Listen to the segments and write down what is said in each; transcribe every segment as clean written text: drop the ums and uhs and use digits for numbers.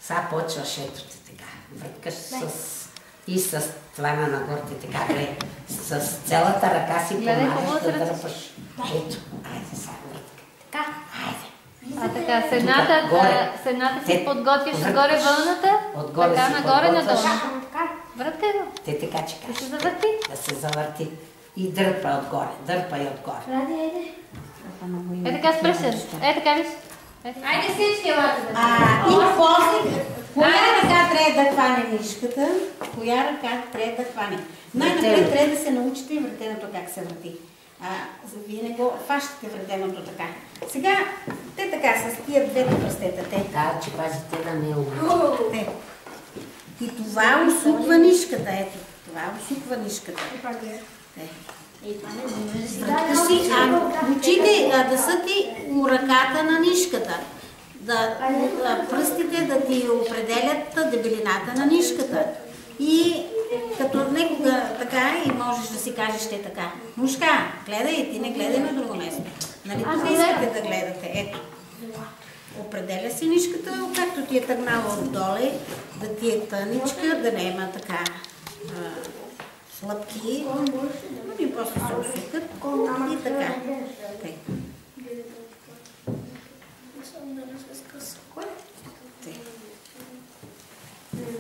Сега почваш ето ти така. Върткаш и с това на нагорите така, с цялата ръка си помагаш да дърпаш. Ето, айде сега въртка. Така? Айде. А така, с едната си подготвяш отгоре вълната, така нагоре надолу. Върткай го. Те така че Да се кажеш. завърти. Да се завърти. И дърпай отгоре, дърпай отгоре. Е така с пръстен. Е така виж. Айде всички елате да И после, коя ръка трябва да хване нишката, коя ръка трябва да хване. Най-напред трябва да се научите и въртеното как се върти. Вие не го фащате въртеното така. Сега, те така, с тия двете пръстета, те. Да, че пазите да не умре. И това усуква нишката, ето. Това усуква нишката. Върткаш си, учите да са ти у ръката на нишката. Пръстите да ти определят дебелината на нишката. И като некога така и можеш да си кажеш те така. Мушка, гледай, ти не гледай на друго место. Нали тук искате да гледате? Ето. Определя си нишката, както ти е тръгнала отдоле, да ти е тъничка, да не има така слабки. И после се усукат и така.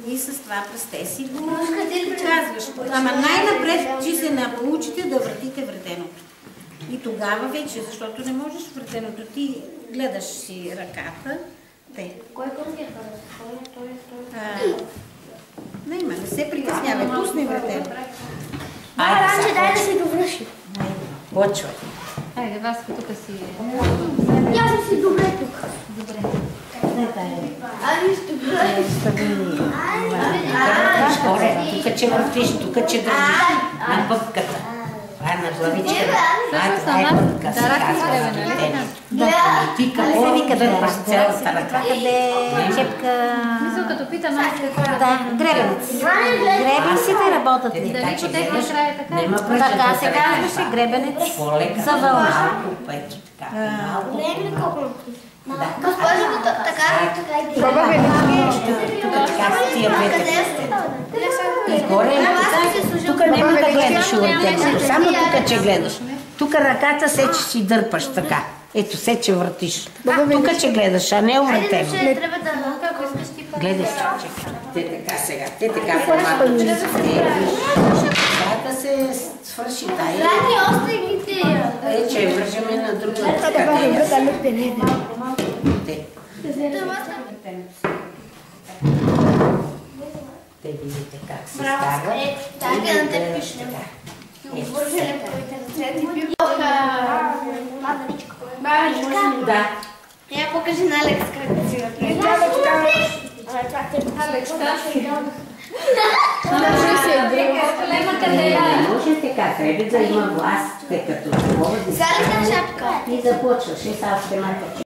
И с това пръсте си го казваш. Ама най-напред, че се научите да въртите въртеното. И тогава вече, защото не можеш въртеното, ти гледаш си ръката. Кой към ти е харесва? Не се притеснявай, пусни въртеното. Ранче, дай да си довърши. Почвай. Айде, Васко, тук си Я съм си добре тук. Добре. Ами ще бъде. Тук че въртиш, тук че държиш на пъпката. На главичката. Всъщност на нас дарахме време, нали? Ти какво дърпаш цялата ръка? Къде чепка... Мисля, като питам аз какво Да, гребенец. Гребенците работят ли? Дали по техния край е така? Така се казваше гребенец за вълна. Ето така. Малко. Госпожо, така и Тук така с тия двете. Изгоре. Тук няма да гледаш въртенето. Само тук че гледаш. Тук ръката сече си дърпаш така. Ето сече въртиш. Тук че гледаш, а не въртено. трябва да наука, ако искаш ти па. Гледай, чакай. Те така сега. Те така помагат, че се трябва да се свърши тая. Рани, остригите. Че вържеме на друга така. Те видите как се става. Така да те пишем. Вържене по интернет. Бабичка. Да. Я покажи на Алекс как си направи. Алекс, Не може така, трябва да има власт, като такова. Сега ли шапка? И започваш, и сега ще